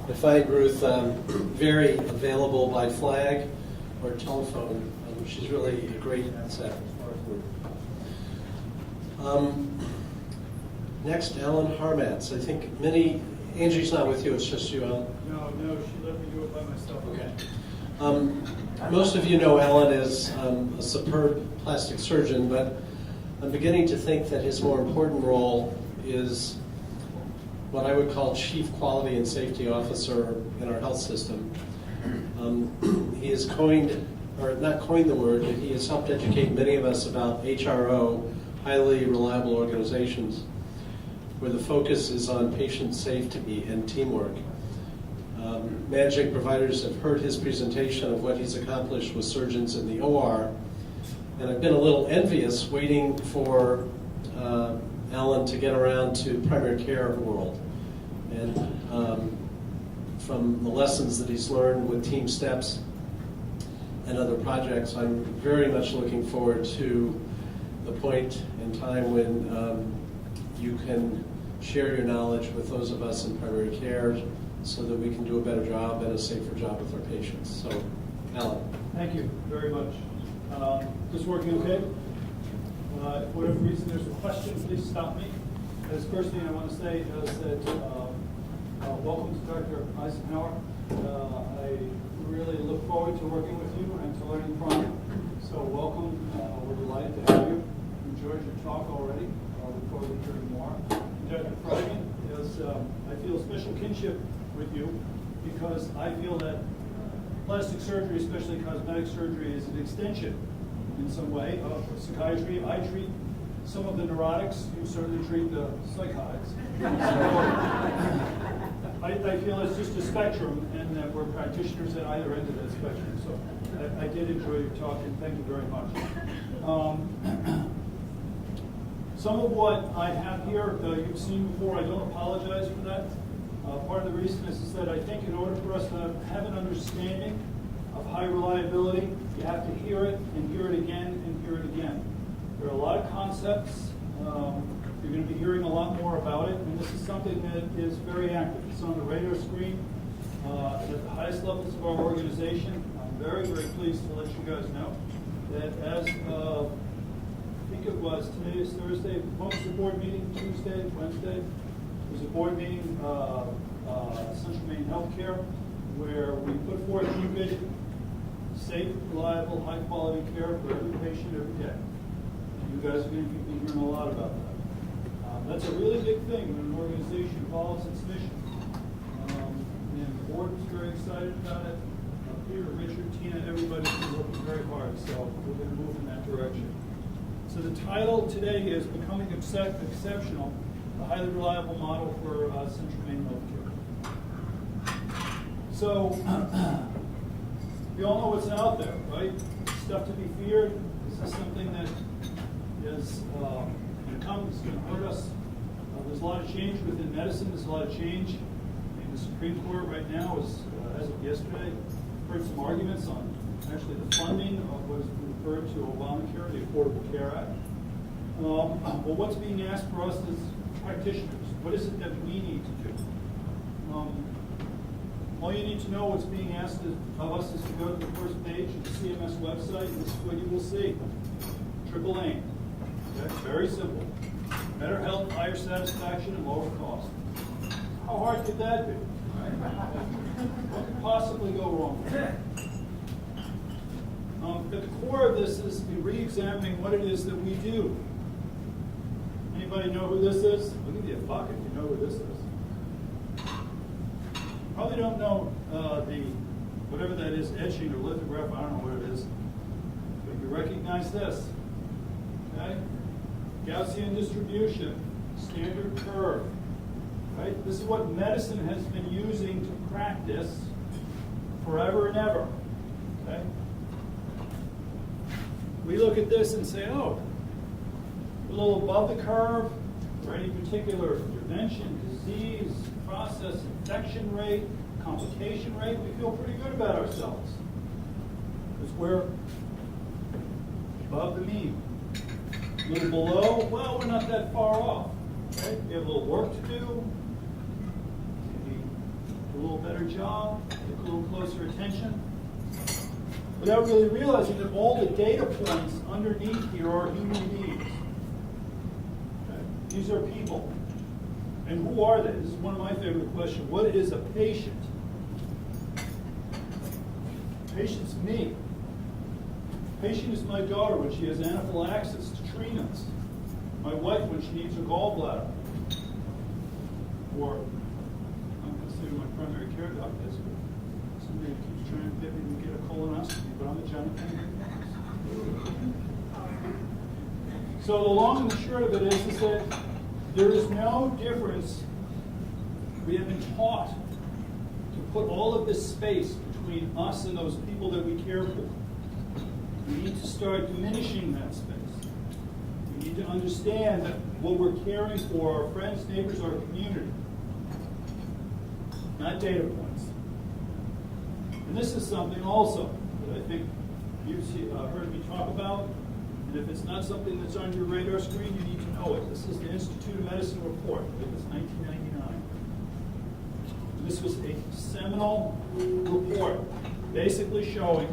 I find Ruth very available by flag or telephone. She's really a great asset for our group. Next, Alan Harmatz. I think Angie's not with you, it's just you, Alan. No, she let me do it by myself. Okay. Most of you know Alan as a superb plastic surgeon, but I'm beginning to think that his more important role is what I would call Chief Quality and Safety Officer in our health system. He has not coined the word, but he has helped educate many of us about HRO, highly reliable organizations, where the focus is on patient safety and teamwork. Managing providers have heard his presentation of what he's accomplished with surgeons in the OR, and I've been a little envious waiting for Alan to get around to primary care world. And from the lessons that he's learned with Team Steps and other projects, I'm very much looking forward to the point in time when you can share your knowledge with those of us in primary care so that we can do a better job and a safer job with our patients. So, Alan. Thank you very much. This working okay? If for whatever reason there's a question, please stop me. The first thing I want to say is that welcome to Dr. Eisenhower. I really look forward to working with you and to learning from you. So welcome. We're delighted to have you. Enjoyed your talk already. Look forward to hearing more. Dr. Friedman, I feel a special kinship with you because I feel that plastic surgery, especially cosmetic surgery, is an extension in some way of psychiatry. I treat some of the neurotics. You certainly treat the psychotics. So I feel it's just a spectrum, and that we're practitioners at either end of that spectrum. So I did enjoy your talk, and thank you very much. Some of what I have here, you've seen before. I don't apologize for that. Part of the reason is that I think in order for us to have an understanding of high reliability, you have to hear it and hear it again and hear it again. There are a lot of concepts. You're going to be hearing a lot more about it, and this is something that is very active. It's on the radar screen at the highest levels of our organization. I'm very, very pleased to let you guys know that as of, I think it was, today is Thursday, what was the board meeting? Tuesday, Wednesday? It was a board meeting, Central Maine Healthcare, where we put forth a new vision: safe, reliable, high-quality care for every patient every day. You guys are going to be hearing a lot about that. That's a really big thing when an organization follows its mission. And the board was very excited about it. Peter, Richard, Tina, everybody's been working very hard, so we're going to move in that direction. So the title today is Becoming Exceptional, a highly reliable model for Central Maine Healthcare. So we all know what's out there, right? Stuff to be feared. Is this something that is going to come, it's going to hurt us? There's a lot of change within medicine. There's a lot of change in the Supreme Court right now. As of yesterday, heard some arguments on actually the funding of what is referred to Obamacare, the Affordable Care Act. But what's being asked for us as practitioners? What is it that we need to do? All you need to know what's being asked of us is to go to the first page of the CMS website, and this is what you will see. Triple aim. Okay? Very simple. Better health, higher satisfaction, and lower cost. How hard could that be? What could possibly go wrong with that? At the core of this is re-examining what it is that we do. Anybody know who this is? I'll give you a buck if you know who this is. Probably don't know the whatever that is, etching or lithograph. I don't know what it is, but you recognize this. Okay? Gaussian distribution, standard curve. Right? This is what medicine has been using to practice forever and ever. Okay? We look at this and say, oh, a little above the curve for any particular intervention, disease, process, infection rate, complication rate. We feel pretty good about ourselves because we're above the mean. A little below, well, we're not that far off. Okay? We have a little work to do, little better job, take a little closer attention, without really realizing that all the data points underneath here are human beings. Okay? These are people. And who are they? This is one of my favorite questions. What is a patient? Patient's me. Patient is my daughter when she has anaphylaxis to trinas. My wife when she needs a gallbladder. Or, I'm going to say to my primary care doctor, somebody keeps trying to get me to get a colonoscopy, but I'm a general. So the long and the short of it is that there is no difference. We have been taught to put all of this space between us and those people that we care for. We need to start diminishing that space. We need to understand that what we're caring for, our friends, neighbors, our community, not data points. And this is something also that I think you've heard me talk about. And if it's not something that's on your radar screen, you need to know it. This is the Institute of Medicine report. It was 1999. This was a seminal report basically showing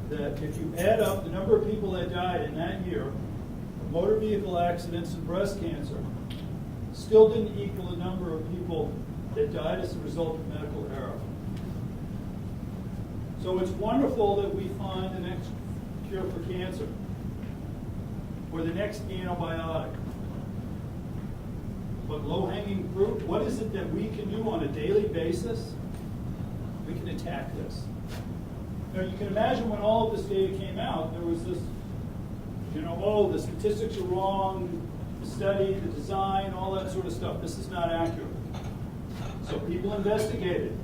that if you add up the number of people that died in that year of motor vehicle accidents and breast cancer, still didn't equal the number of people that died as a result of medical error. So it's wonderful that we find the next cure for cancer or the next antibiotic. But low-hanging fruit, what is it that we can do on a daily basis? We can attack this. Now, you can imagine when all of this data came out, there was this, oh, the statistics are wrong, the study, the design, all that sort of stuff. This is not accurate. So people investigated.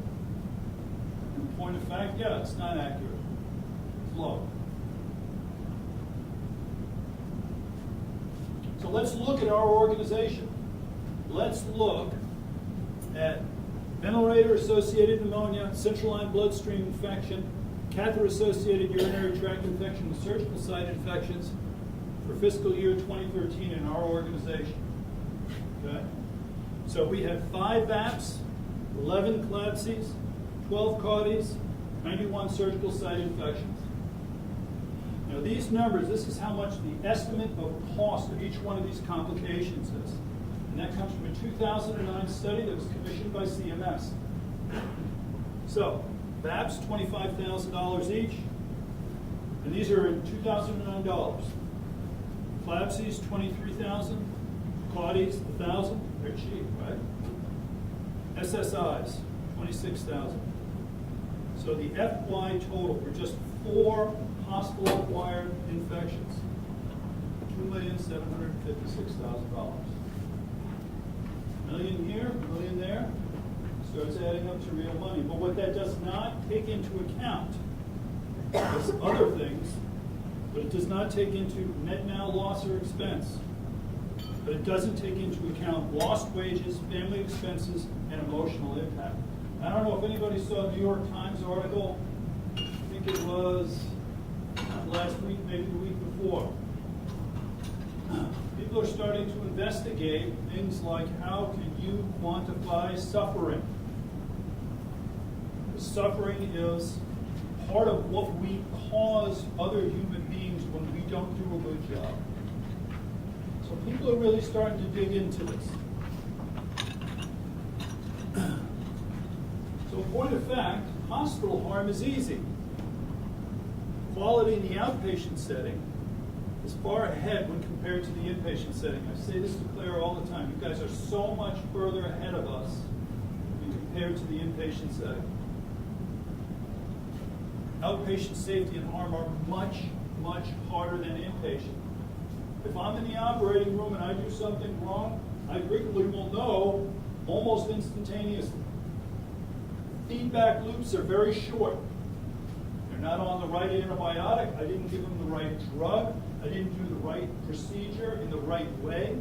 In point of fact, yeah, it's not accurate. It's low. So let's look at our organization. Let's look at ventilator-associated pneumonia, central line bloodstream infection, catheter-associated urinary tract infection, and surgical site infections for fiscal year 2013 in our organization. Okay? So we had 5 VAPs, 11 CLABSIs, 12 CAUTIs, 91 surgical site infections. Now these numbers, this is how much the estimate of cost of each one of these complications is. And that comes from a 2009 study that was commissioned by CMS. So, VAPs, $25,000 each, and these are in $2,009. CLABSIs, $23,000. CAUTIs, $1,000. They're cheap, right? SSIs, $26,000. So the FY total for just 4 hospital-acquired infections, $2,756,000. Million here, million there, starts adding up to real money. But what that does not take into account is other things, but it does not take into net mal loss or expense. But it doesn't take into account lost wages, family expenses, and emotional impact. I don't know if anybody saw a New York Times article. I think it was last week, maybe the week before. People are starting to investigate things like how can you quantify suffering? Suffering is part of what we cause other human beings when we don't do a good job. So people are really starting to dig into this. So in point of fact, hospital harm is easy. Quality in the outpatient setting is far ahead when compared to the inpatient setting. I say this to Claire all the time. You guys are so much further ahead of us when compared to the inpatient setting. Outpatient safety and harm are much, much harder than inpatient. If I'm in the operating room and I do something wrong, I frequently will know almost instantaneously. Feedback loops are very short. They're not on the right antibiotic. I didn't give them the right drug. I didn't do the right procedure in the right way.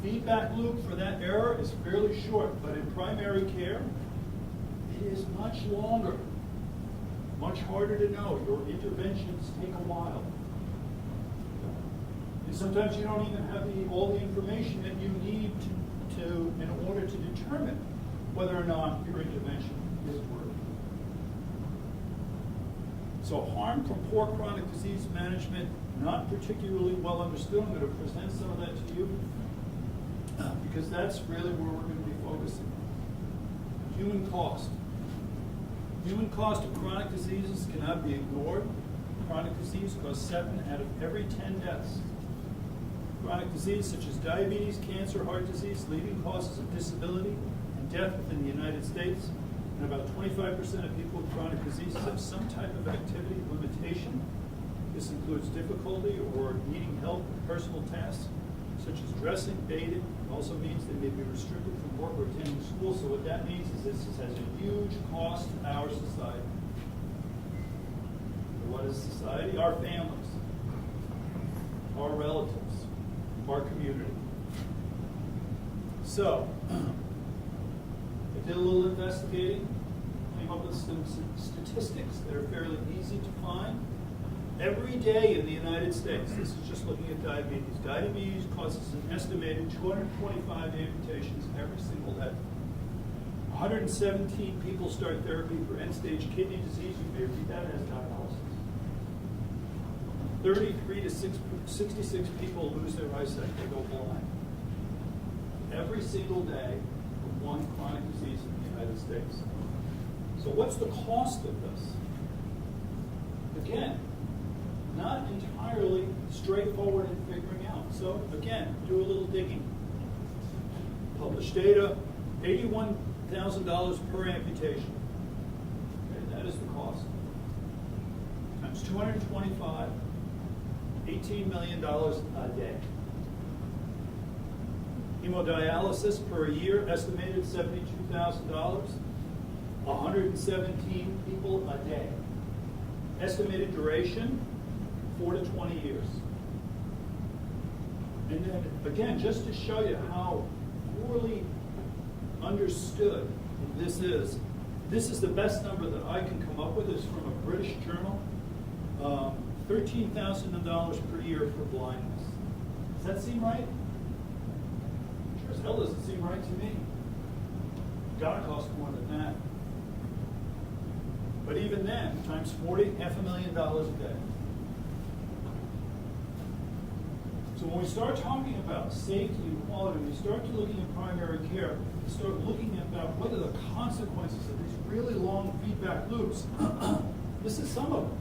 Feedback loop for that error is fairly short, but in primary care, it is much longer, much harder to know. Your interventions take a while. And sometimes you don't even have all the information that you need to in whether or not your intervention is working. So harm from poor chronic disease management, not particularly well understood. I'm going to present some of that to you because that's really where we're going to be focusing. Human cost. Human cost of chronic diseases cannot be ignored. Chronic disease causes 7 out of every 10 deaths. Chronic disease such as diabetes, cancer, heart disease, leading causes of disability and death within the United States. And about 25% of people with chronic diseases have some type of activity limitation. This includes difficulty or needing help with personal tasks, such as dressing, bathing. It also means they may be restricted from work or attending school. So what that means is this has a huge cost to our society. What is society? Our families, our relatives, our community. So, I did a little investigating, came up with some statistics that are fairly easy to find. Every day in the United States, this is just looking at diabetes. Diabetes causes an estimated 225 amputations every single day. 117 people start therapy for end-stage kidney disease. You may read that as dialysis. 33 to 66 people lose their eyesight. They go blind. Every single day from one chronic disease in the United States. So what's the cost of this? Again, not entirely straightforward in figuring out. So again, do a little digging. Published data, $81,000 per amputation. Okay, that is the cost. Times 225, $18 million a day. Hemodialysis per year, estimated $72,000. 117 people a day. Estimated duration, 4 to 20 years. And then, again, just to show you how poorly understood this is the best number that I can come up with. It's from a British journal. $13,000 per year for blindness. Does that seem right? Sure as hell doesn't seem right to me. Gotta cost more than that. But even then, times 40, $500,000 a day. So when we start talking about safety and quality, we start to looking at primary care, we start looking about what are the consequences of these really long feedback loops. This is some of them.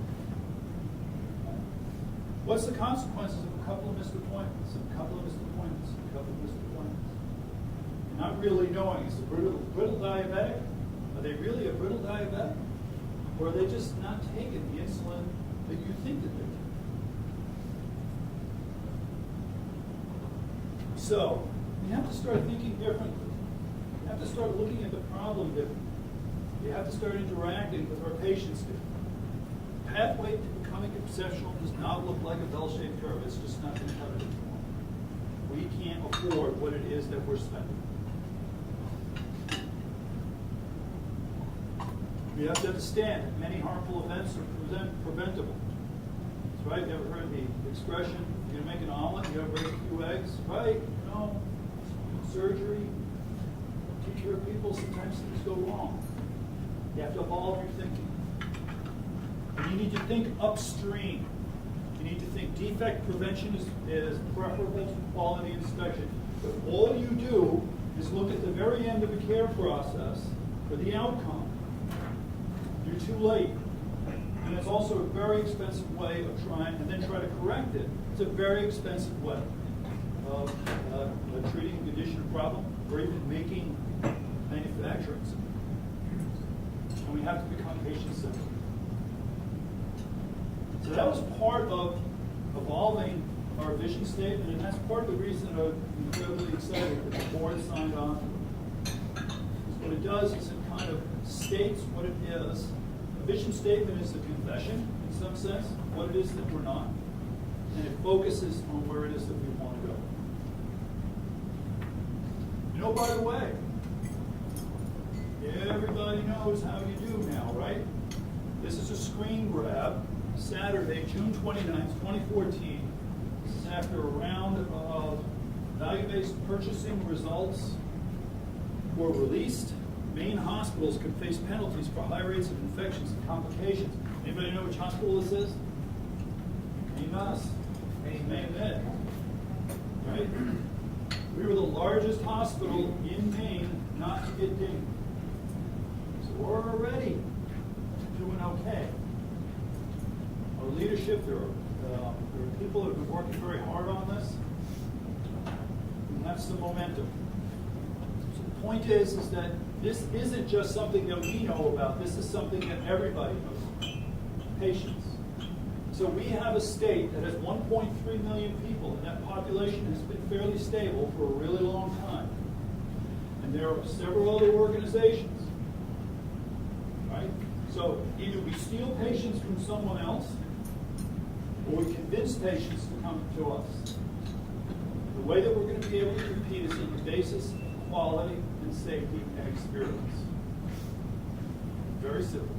What's the consequences of a couple of missed appointments, a couple of missed appointments, a couple of missed appointments? Not really knowing, is it brittle diabetic? Are they really a brittle diabetic? Or are they just not taking the insulin that you think that they're taking? So, you have to start thinking differently. You have to start looking at the problem differently. You have to start interacting with our patients differently. Pathway to becoming exceptional does not look like a bell-shaped curve. It's just not going to cut it anymore. We can't afford what it is that we're spending. We have to understand that many harmful events are preventable. That's right. You ever heard the expression, you're going to make an omelet, you got to break a few eggs? Right. No. Surgery, take care of people, sometimes things go wrong. You have to evolve your thinking. And you need to think upstream. You need to think defect prevention is preferable to quality inspection. If all you do is look at the very end of the care process for the outcome, you're too late. And it's also a very expensive way of trying, and then try to correct it. It's a very expensive way of treating a condition or problem, or even making manufacturing something. And we have to become patient-centered. So that was part of evolving our vision statement, and that's part of the reason I'm incredibly excited that the board signed on to it. Because what it does is it kind of states what it is. A vision statement is a confession, in some sense, of what it is that we're not. And it focuses on where it is that we want to go. You know, by the way, everybody knows how you do now, right? This is a screen grab, Saturday, June 29th, 2014. This is after a round of value-based purchasing results were released. main hospitals could face penalties for high rates of infections and complications. Anybody know which hospital this is? Name us. Maine Med. Right? We were the largest hospital in Maine not to get dinged. So we're already doing okay. Our leadership, there are people that have been working very hard on this. We have some momentum. So the point is that this isn't just something that we know about. This is something that everybody knows. Patients. So we have a state that has 1.3 million people, and that population has been fairly stable for a really long time. And there are several other organizations, right? So either we steal patients from someone else, or we convince patients to come to us. The way that we're going to be able to compete is on the basis of quality and safety and experience. Very simple.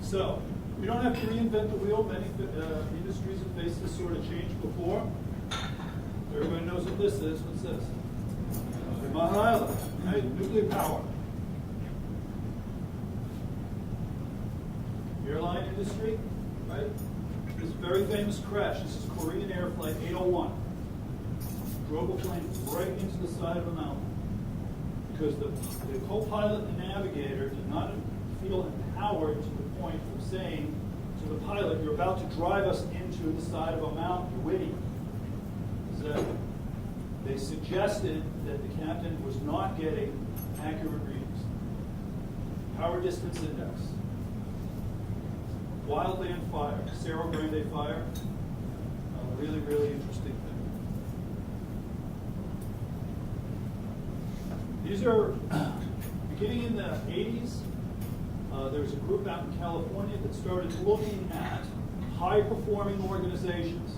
So, we don't have to reinvent the wheel. Many industries have faced this sort of change before. Everybody knows what this is. What's this? Mount Island, right? Nuclear power. Airline industry, right? This very famous crash. This is Korean Air Flight 801. Drove a plane right into the side of a mountain because the co-pilot and navigator did not feel empowered to the point of saying to the pilot, "You're about to drive us into the side of a mountain, you're witty." So they suggested that the captain was not getting accurate readings. Power distance index. Wildland fire, Cerro Grande fire. A really, really interesting thing. These are, beginning in the 80s, there was a group out in California that started looking at high-performing organizations.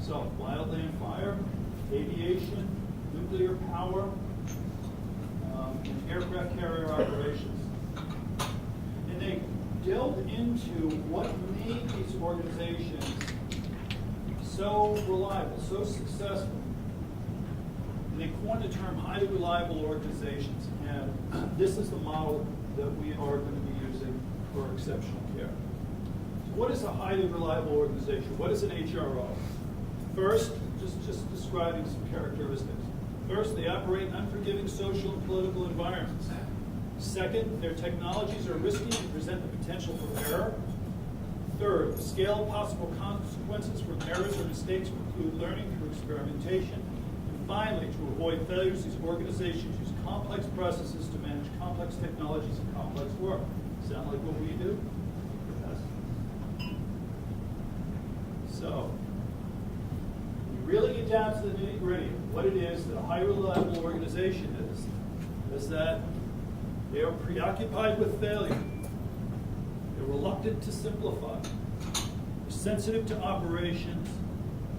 So, wildland fire, aviation, nuclear power, and aircraft carrier operations. And they delved into what made these organizations so reliable, so successful. And they coined the term highly reliable organizations. And this is the model that we are going to be using for exceptional care. So what is a highly reliable organization? What is an HRO? First, just describing some characteristics. First, they operate in unforgiving social and political environments. Second, their technologies are risky and present the potential for error. Third, the scale of possible consequences from errors or mistakes include learning through experimentation. And finally, to avoid failures, these organizations use complex processes to manage complex technologies and complex work. Sound like what we do? Yes. So, we really get down to the nitty-gritty of what it is that a high reliable organization is that they are preoccupied with failure. They're reluctant to simplify. They're sensitive to operations.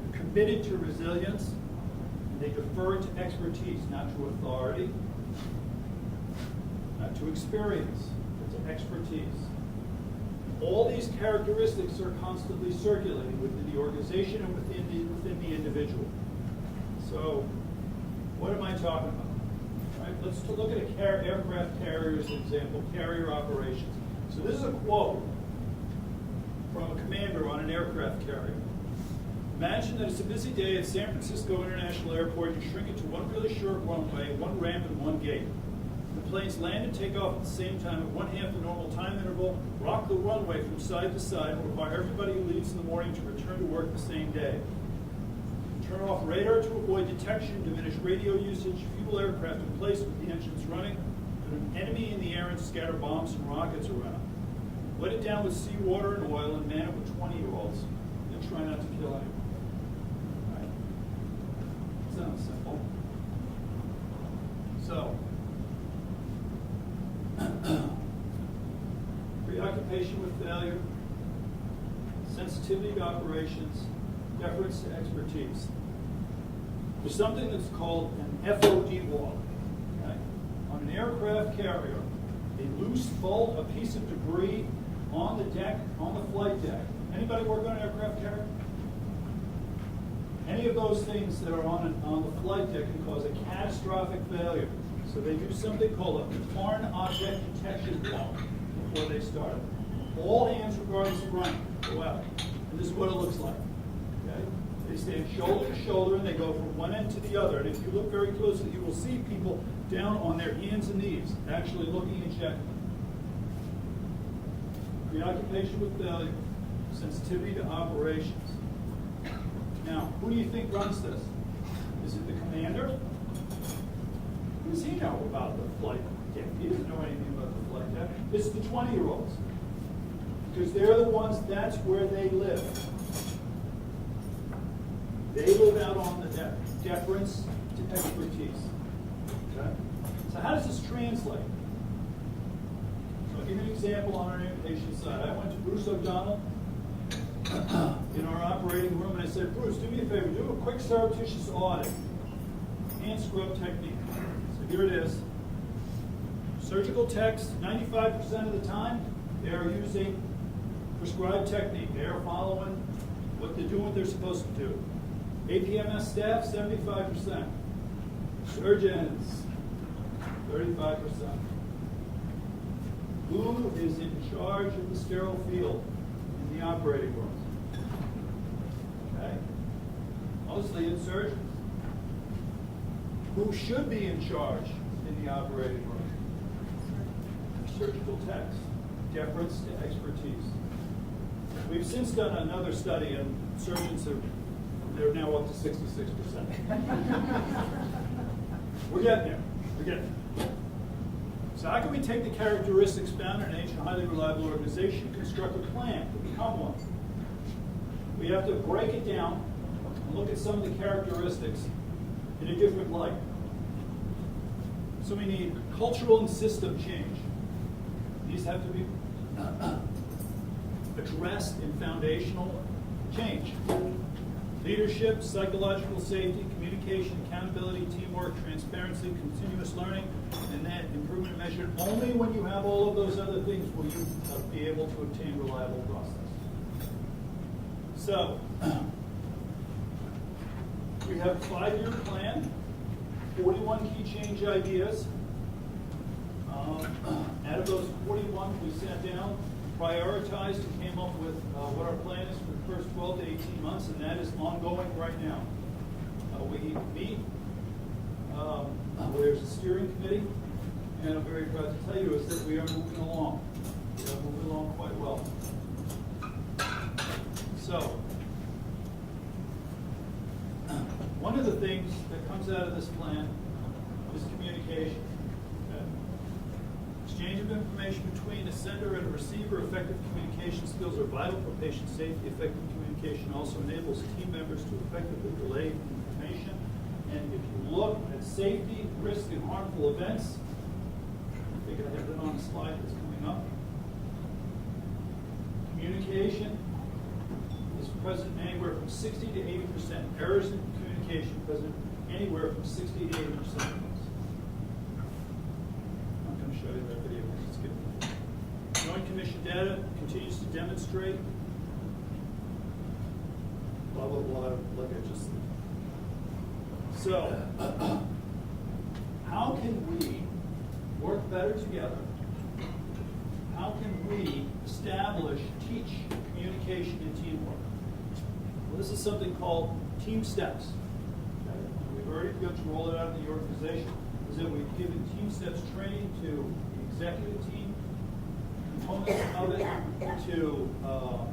They're committed to resilience. And they defer to expertise, not to authority, not to experience, but to expertise. All these characteristics are constantly circulating within the organization and within the individual. So, what am I talking about? Right, let's look at aircraft carrier as an example, carrier operations. So this is a quote from a commander on an aircraft carrier. Imagine that it's a busy day at San Francisco International Airport. You shrink it to one really short runway, one ramp, and one gate. The planes land and take off at the same time at one-half the normal time interval, rock the runway from side to side, and require everybody who leaves in the morning to return to work the same day. Turn off radar to avoid detection, diminish radio usage, fuel aircraft in place with the engines running, put an enemy in the air and scatter bombs and rockets around. Let it down with seawater and oil and man it with 20-year-olds. And try not to kill anyone. Right? Sounds simple. So, preoccupation with failure, sensitivity to operations, deference to expertise. There's something that's called an FOD wall. Okay? On an aircraft carrier, a loose bolt, a piece of debris on the deck, on the flight deck. Anybody work on an aircraft carrier? Any of those things that are on the flight deck can cause a catastrophic failure. So they do something called a foreign object detection walk before they start. All hands, regardless of rank, go out. And this is what it looks like. Okay? They stand shoulder to shoulder and they go from one end to the other. And if you look very closely, you will see people down on their hands and knees, actually looking and checking. Preoccupation with failure, sensitivity to operations. Now, who do you think runs this? Is it the commander? Who does he know about the flight deck? He doesn't know anything about the flight deck. It's the 20-year-olds. Because they're the ones, that's where they live. They live out on the deck. Deference to expertise. Okay? So how does this translate? So I'll give you an example on our inpatient side. I went to Bruce O'Donnell in our operating room and I said, Bruce, do me a favor, do a quick surreptitious audit. Hand scrub technique. So here it is. Surgical techs, 95% of the time, they are using prescribed technique. They are following what they're doing what they're supposed to do. APMS staff, 75%. Surgeons, 35%. Who is in charge of the sterile field in the operating room? Okay? Mostly it's surgeons. Who should be in charge in the operating room? Surgical techs. Deference to expertise. We've since done another study, and surgeons they're now up to 66%. We're getting there. We're getting there. So how can we take the characteristics found in an ancient, highly reliable organization and construct a plan to become one? We have to break it down and look at some of the characteristics in a different light. So we need cultural and system change. These have to be addressed in foundational change. Leadership, psychological safety, communication, accountability, teamwork, transparency, continuous learning, and that improvement measured only when you have all of those other things will you be able to obtain reliable process. So, we have a 5-year plan, 41 key change ideas. Out of those 41, we sat down, prioritized, and came up with what our plan is for the first 12 to 18 months, and that is ongoing right now. We meet, there's a steering committee, and I'm very proud to tell you is that we are moving along. We are moving along quite well. So, one of the things that comes out of this plan is communication. Exchange of information between a sender and a receiver. Effective communication skills are vital for patient safety. Effective communication also enables team members to effectively relay information. And if you look at safety, risk, and harmful events, I think I have that on the slide that's coming up. Communication is present anywhere from 60 to 80%. Errors in communication present anywhere from 60 to 80%. Show you that video. Let's skip it. Joint Commission data continues to demonstrate blah blah blah like I just said. So how can we work better together? How can we establish, teach communication and teamwork? Well, this is something called team steps. Okay? We've already begun to roll it out in the organization. Is that we've given team steps training to the executive team, components of it, to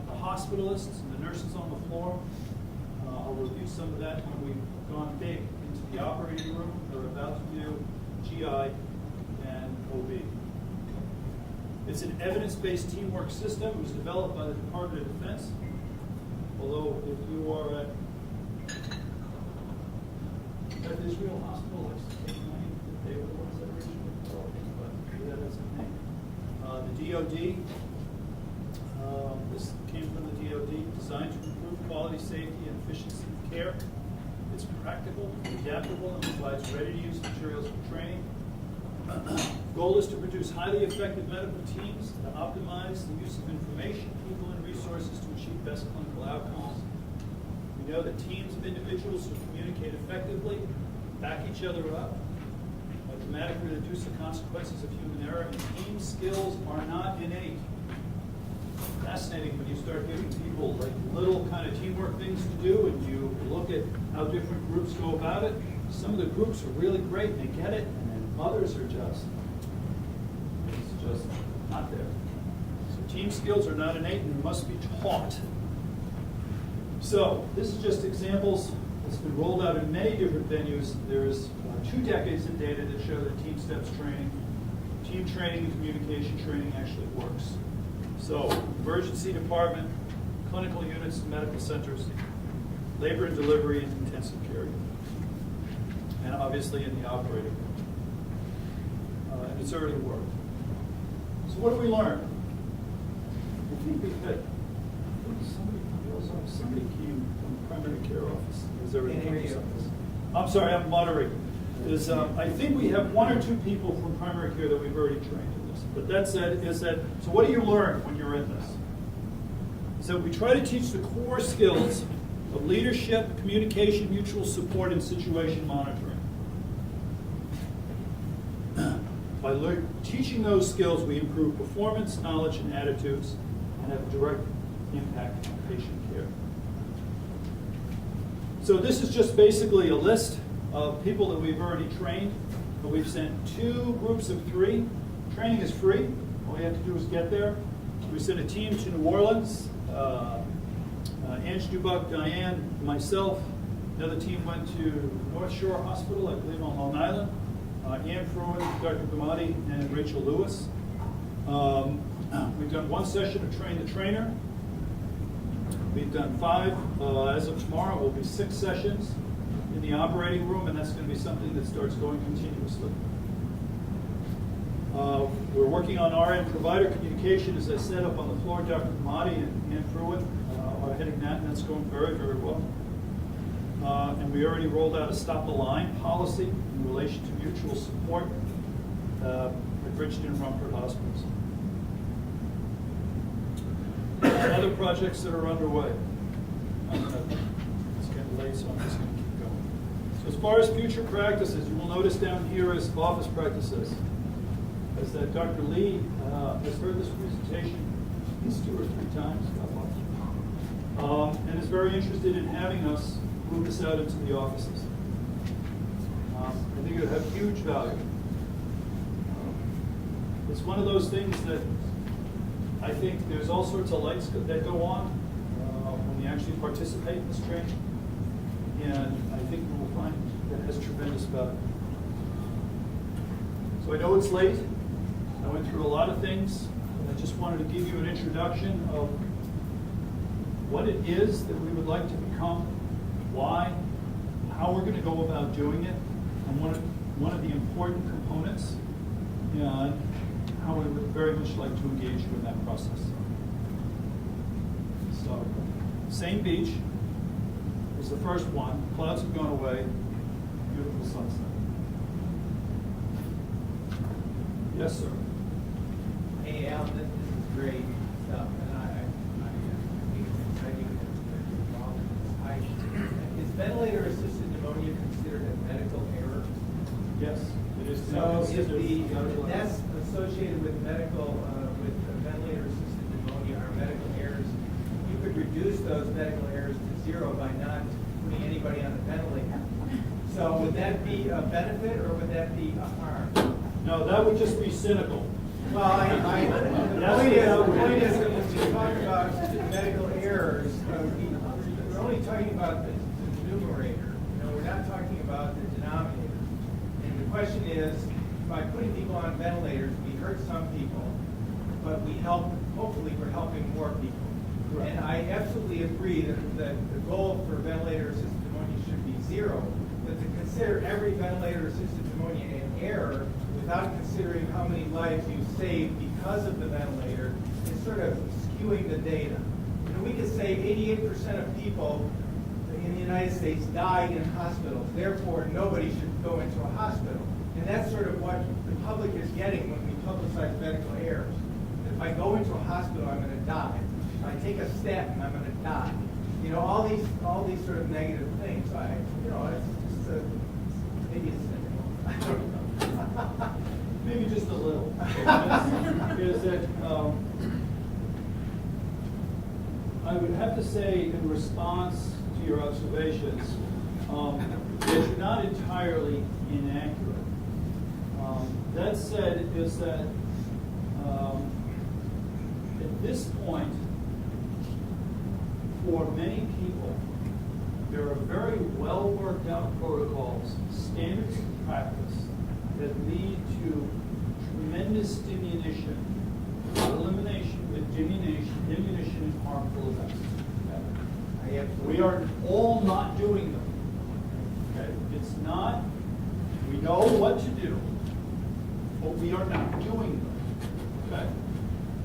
the hospitalists and the nurses on the floor. I'll review some of that when we've gone big into the operating room. We're about to do GI and OB. It's an evidence-based teamwork system. It was developed by the Department of Defense. Although if you are at Israel Hospital, they were the ones that originally developed it, but that doesn't mean. The DOD, this came from the DOD, designed to improve quality, safety, and efficiency of care. It's practical, adaptable, and provides ready-to-use materials for training. Goal is to produce highly effective medical teams to optimize the use of information, people, and resources to achieve best clinical outcomes. We know that teams of individuals who communicate effectively back each other up, dramatically reduce the consequences of human error, and team skills are not innate. Fascinating when you start giving people like little kind of teamwork things to do, and you look at how different groups go about it. Some of the groups are really great and they get it, and then others are just not there. So team skills are not innate and must be taught. So this is just examples. It's been rolled out in many different venues. There's 2 decades of data that show that team steps training, team training and communication training actually works. So emergency department, clinical units, medical centers, labor and delivery, and intensive care unit. And obviously in the operating room. And it's already worked. So what do we learn? I think we've had somebody came from the primary care office. Is there anything? I'm sorry, I'm muttering. I think we have 1 or 2 people from primary care that we've already trained in this. But that said, so what do you learn when you're in this? So we try to teach the core skills of leadership, communication, mutual support, and situation monitoring. By teaching those skills, we improve performance, knowledge, and attitudes, and have a direct impact on patient care. So this is just basically a list of people that we've already trained. We've sent 2 groups of 3. Training is free. All you have to do is get there. We sent a team to New Orleans. Ange Dubuck, Diane, myself. Another team went to North Shore Hospital, I believe on Long Island. Ann Fruin, Dr. Gamati, and Rachel Lewis. We've done 1 session to train the trainer. We've done 5. As of tomorrow, will be 6 sessions in the operating room, and that's going to be something that starts going continuously. We're working on RN provider communication, as I said, up on the floor. Dr. Gamati and Ann Fruin are heading that, and that's going very, very well. And we already rolled out a stop the line policy in relation to mutual support at Bridgeton and Rumford hospitals. Other projects that are underway. It's getting late, so I'm just going to keep going. So as far as future practices, you will notice down here is office practices. As that Dr. Lee has heard this presentation at least 2 or 3 times, and is very interested in having us move this out into the offices. I think it would have huge value. It's one of those things that I think there's all sorts of lights that go on when you actually participate in this training, and I think you will find that has tremendous value. So I know it's late. I went through a lot of things, and I just wanted to give you an introduction of what it is that we would like to become, why, how we're going to go about doing it, and one of the important components, and how we would very much like to engage you in that process. So, same beach was the first one. Clouds have gone away. Beautiful sunset. Yes, sir. Hey, Al, this is great stuff, and I think it's exciting that you're involved in this. Is ventilator-assisted pneumonia considered a medical error? Yes, it is. So if the deaths associated with ventilator-assisted pneumonia are medical errors, you could reduce those medical errors to 0 by not putting anybody on a ventilator. So would that be a benefit or would that be a harm? No, that would just be cynical. Well, the point is that when we talk about medical errors, we're only talking about the numerator. We're not talking about the denominator. And the question is, by putting people on ventilators, we hurt some people, but hopefully we're helping more people. Right. And I absolutely agree that the goal for ventilator-assisted pneumonia should be 0, but to consider every ventilator-assisted pneumonia an error without considering how many lives you saved because of the ventilator is sort of skewing the data. We could say 88% of people in the United States died in hospitals, therefore nobody should go into a hospital. And that's sort of what the public is getting when we publicize medical errors. If I go into a hospital, I'm going to die. If I take a statin, I'm going to die. All these sort of negative things. It's just maybe it's cynical. I don't know. is that I would have to say, in response to your observations, that you're not entirely inaccurate. That said, is that at this point, for many people, there are very well worked out protocols, standards of practice that lead to tremendous diminution, not elimination, but diminution in harmful events. Okay? We are all not doing them. Okay? It's not, we know what to do, but we are not doing them. Okay?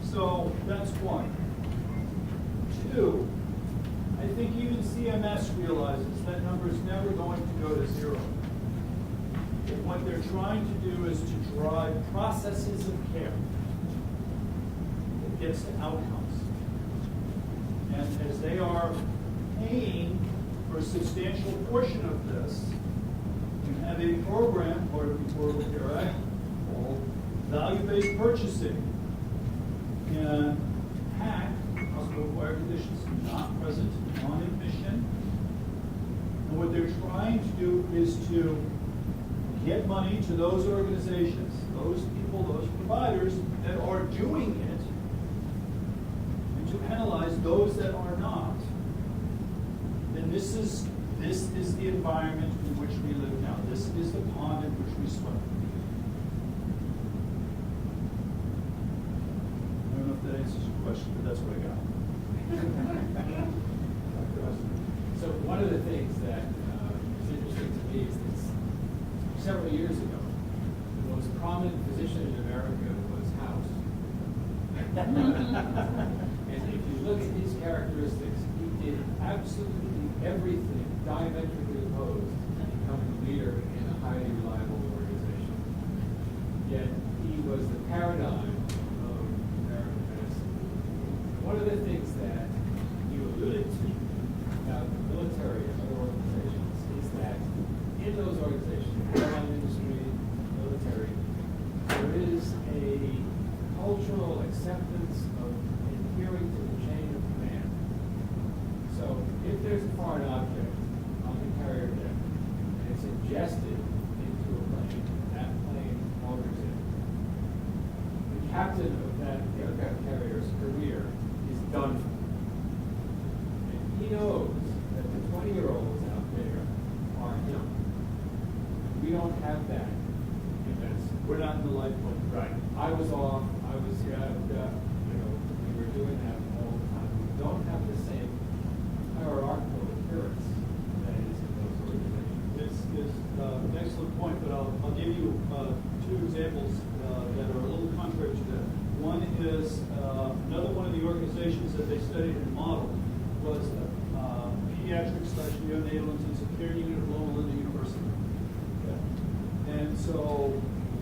So that's one. Two, I think even CMS realizes that number is never going to go to zero. And what they're trying to do is to drive processes of care that gets to outcomes. And as they are paying for a substantial portion of this, you have a program, part of the Affordable Care Act, called value-based purchasing. And HAC, hospital-acquired conditions, not present on admission. And what they're trying to do is to get money to those organizations, those people, those providers that are doing it, and to penalize those that are not. And this is the environment in which we live now. This is the pond in which we swim. I don't know if that answers your question, but that's what I got. So one of the things that is interesting to me is that several years ago, the most prominent physician in America was House. And if you look at his characteristics, he did absolutely everything diametrically opposed to becoming a leader in a highly reliable organization. Yet he was the paradigm of American medicine. One of the things that you alluded to about the military and other organizations is that in those organizations, airline industry, military, there is a cultural acceptance of adhering to the chain of command. So if there's a foreign object on the carrier deck and it's ingested into a plane, that plane alters it. The captain of that aircraft carrier's career is done for. And he knows that the 20-year-olds out there are him. We don't have that in medicine. We're not in the lifeboat. Right. I was off. I was grabbed. We were doing that all the time. We don't have the same hierarchical appearance that is in those organizations. It's an excellent point, but I'll give you two examples that are a little contrary to that. One is another one of the organizations that they studied and modeled was the pediatric/neonatal intensive care unit of Loma Linda University. Okay. And so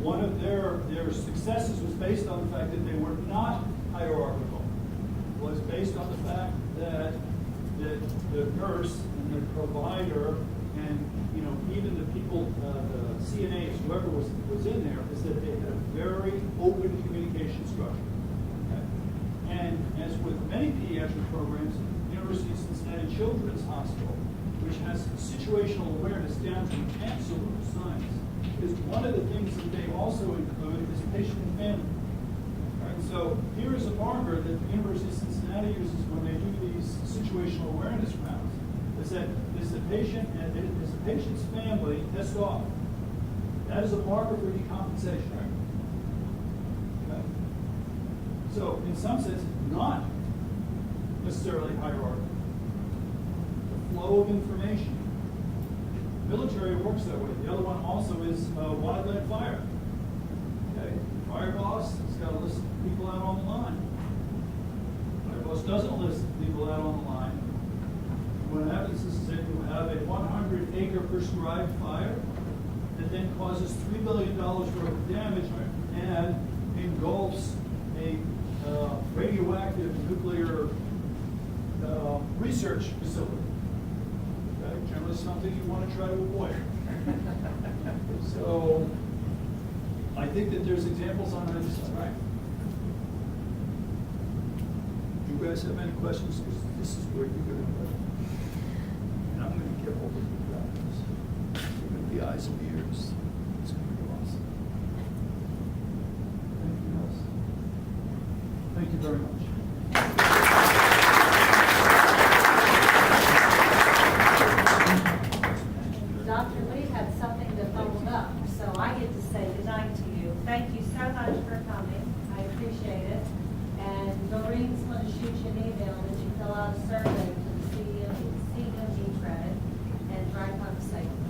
one of their successes was based on the fact that they were not hierarchical. It was based on the fact that the nurse and the provider and even the people, the CNAs, whoever was in there, is that they had a very open communication structure. Okay? And as with many pediatric programs, University of Cincinnati Children's Hospital, which has situational awareness down to absolute science, is one of the things that they also include is patient and family. Right? So here is a marker that the University of Cincinnati uses when they do these situational awareness rounds. Is that is the patient and is the patient's family pissed off? That is a marker for decompensation. Okay? So in some sense, not necessarily hierarchical. The flow of information. Military works that way. The other one also is wildland fire. Okay, fire boss has got a list of people out on the line. Fire boss doesn't list people out on the line. What happens is that you have a 100-acre prescribed fire that then causes $3 billion worth of damage and engulfs a radioactive nuclear research facility. Okay? Generally something you want to try to avoid. So I think that there's examples on either side. Right. Do you guys have any questions? Because this is where you're going to go. And I'm going to get over the problems. You're going to be eyes and ears. It's going to be awesome. Anything else? Thank you very much. Dr. Lee had something to fold up, so I get to say goodnight to you. Thank you so much for coming. I appreciate it. And Doreen's going to shoot you an email that you fill out a survey to the CME credit and drive home safely.